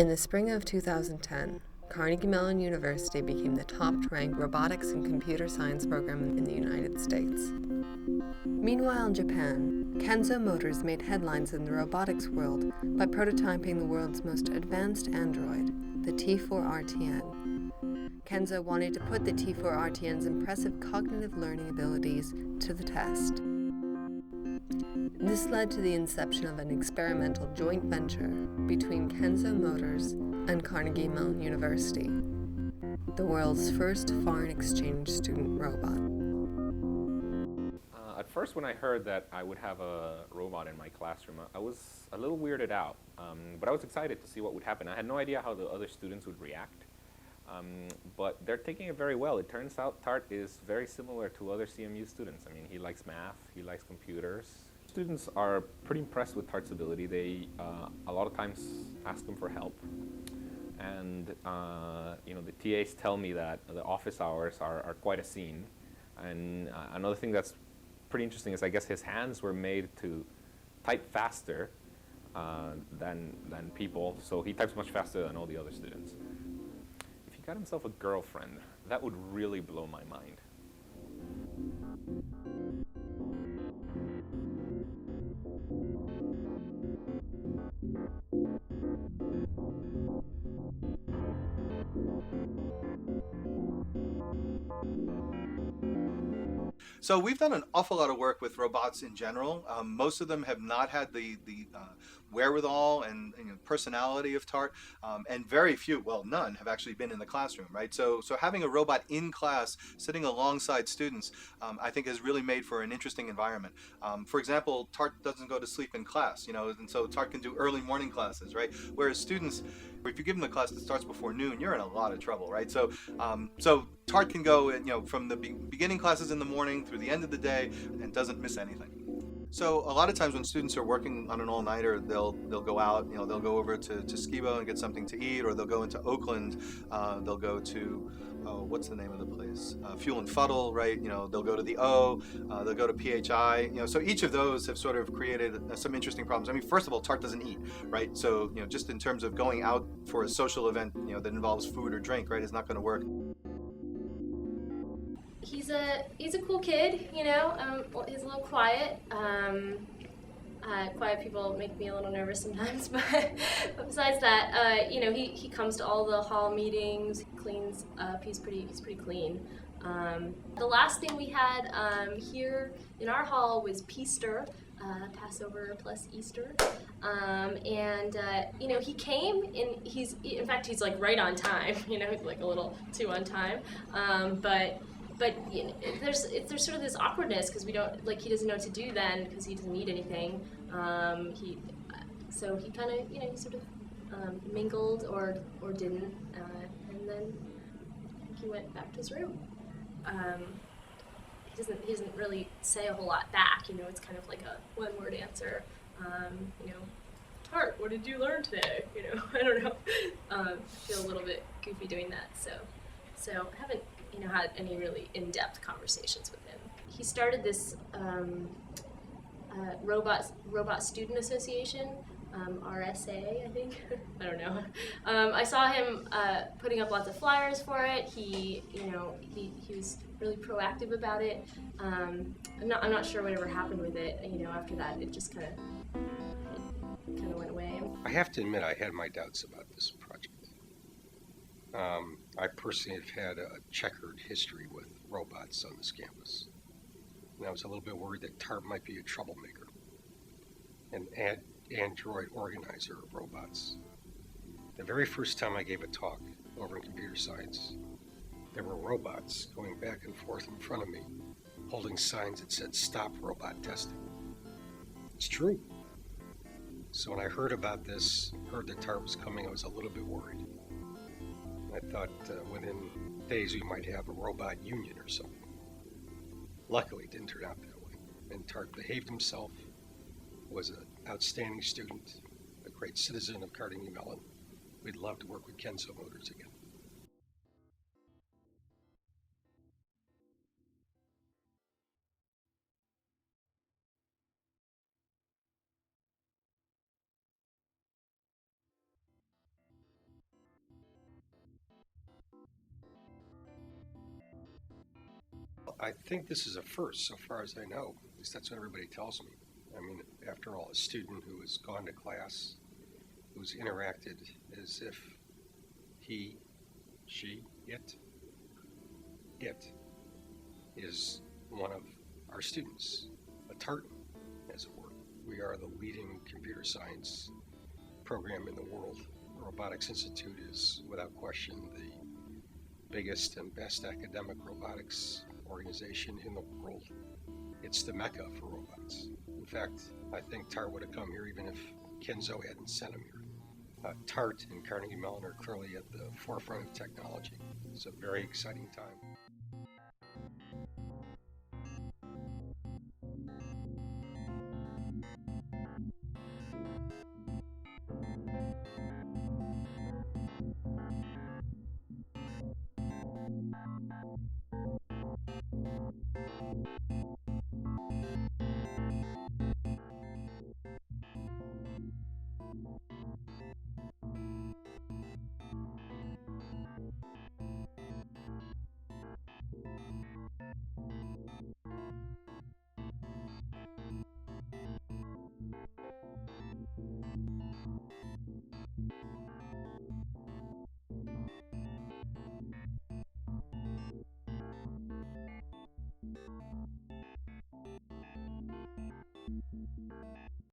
In the spring of 2010, Carnegie Mellon University became the top-ranked robotics and computer science program in the United States. Meanwhile in Japan, Kenzo Motors made headlines in the robotics world by prototyping the world's most advanced android, the T4RTN. Kenzo wanted to put the T4RTN's impressive cognitive learning abilities to the test. This led to the inception of an experimental joint venture between Kenzo Motors and Carnegie Mellon University, the world's first foreign exchange student robot. At first, when I heard that I would have a robot in my classroom, I was a little weirded out, but I was excited to see what would happen. I had no idea how the other students would react, but they're taking it very well. It turns out Tart is very similar to other CMU students. I mean, he likes math, he likes computers. Students are pretty impressed with Tart's ability. They a lot of times ask him for help. And the TAs tell me that the office hours are quite a scene. And another thing that's pretty interesting is I guess his hands were made to type faster than people, so he types much faster than all the other students. If he got himself a girlfriend, that would really blow my mind. So we've done an awful lot of work with robots in general. Most of them have not had the wherewithal and personality of Tart, and very few, well, none, have actually been in the classroom, right? So having a robot in class, sitting alongside students, I think has really made for an interesting environment. For example, Tart doesn't go to sleep in class, and so Tart can do early morning classes, right? Whereas students, if you give them a class that starts before noon, you're in a lot of trouble, right? So Tart can go, from the beginning classes in the morning through the end of the day and doesn't miss anything. So a lot of times when students are working on an all-nighter, they'll go out, they'll go over to Skibo and get something to eat, or they'll go into Oakland, they'll go to, what's the name of the place? Fuel and Fuddle, right? They'll go to the O, they'll go to PHI, so each of those have sort of created some interesting problems. I mean, first of all, Tart doesn't eat, right? So, just in terms of going out for a social event, that involves food or drink, right, is not going to work. He's a cool kid, he's a little quiet. Quiet people make me a little nervous sometimes, but besides that, he comes to all the hall meetings, he cleans up, he's pretty clean. The last thing we had here in our hall was Peaster, Passover plus Easter, he came and he's like right on time, he's like a little too on time, but there's sort of this awkwardness because we don't, he doesn't know what to do then because he doesn't need anything. He kind of, he sort of mingled or didn't, and then he went back to his room. He doesn't really say a whole lot back, it's kind of like a one-word answer. Tart, what did you learn today? I don't know. I feel a little bit goofy doing that, so I haven't had any really in-depth conversations with him. He started this Robot Student Association, RSA, I think. I don't know. I saw him putting up lots of flyers for it. He was really proactive about it. I'm not sure whatever happened with it. After that, it just kind of went away. I have to admit, I had my doubts about this project. I personally have had a checkered history with robots on this campus. And I was a little bit worried that Tart might be a troublemaker, an android organizer of robots. The very first time I gave a talk over in computer science, there were robots going back and forth in front of me, holding signs that said, "Stop robot testing." It's true. So when I heard about this, heard that Tart was coming, I was a little bit worried. I thought within days we might have a robot union or something. Luckily, it didn't turn out that way. And Tart behaved himself, was an outstanding student, a great citizen of Carnegie Mellon. We'd love to work with Kenzo Motors again. I think this is a first, so far as I know. At least that's what everybody tells me. I mean, after all, a student who has gone to class, who's interacted as if he, she, it is one of our students, a tartan, as it were. We are the leading computer science program in the world. The Robotics Institute is, without question, the biggest and best academic robotics organization in the world. It's the mecca for robots. In fact, I think TART would have come here even if Kenzo hadn't sent him here. TART and Carnegie Mellon are clearly at the forefront of technology. It's a very exciting time.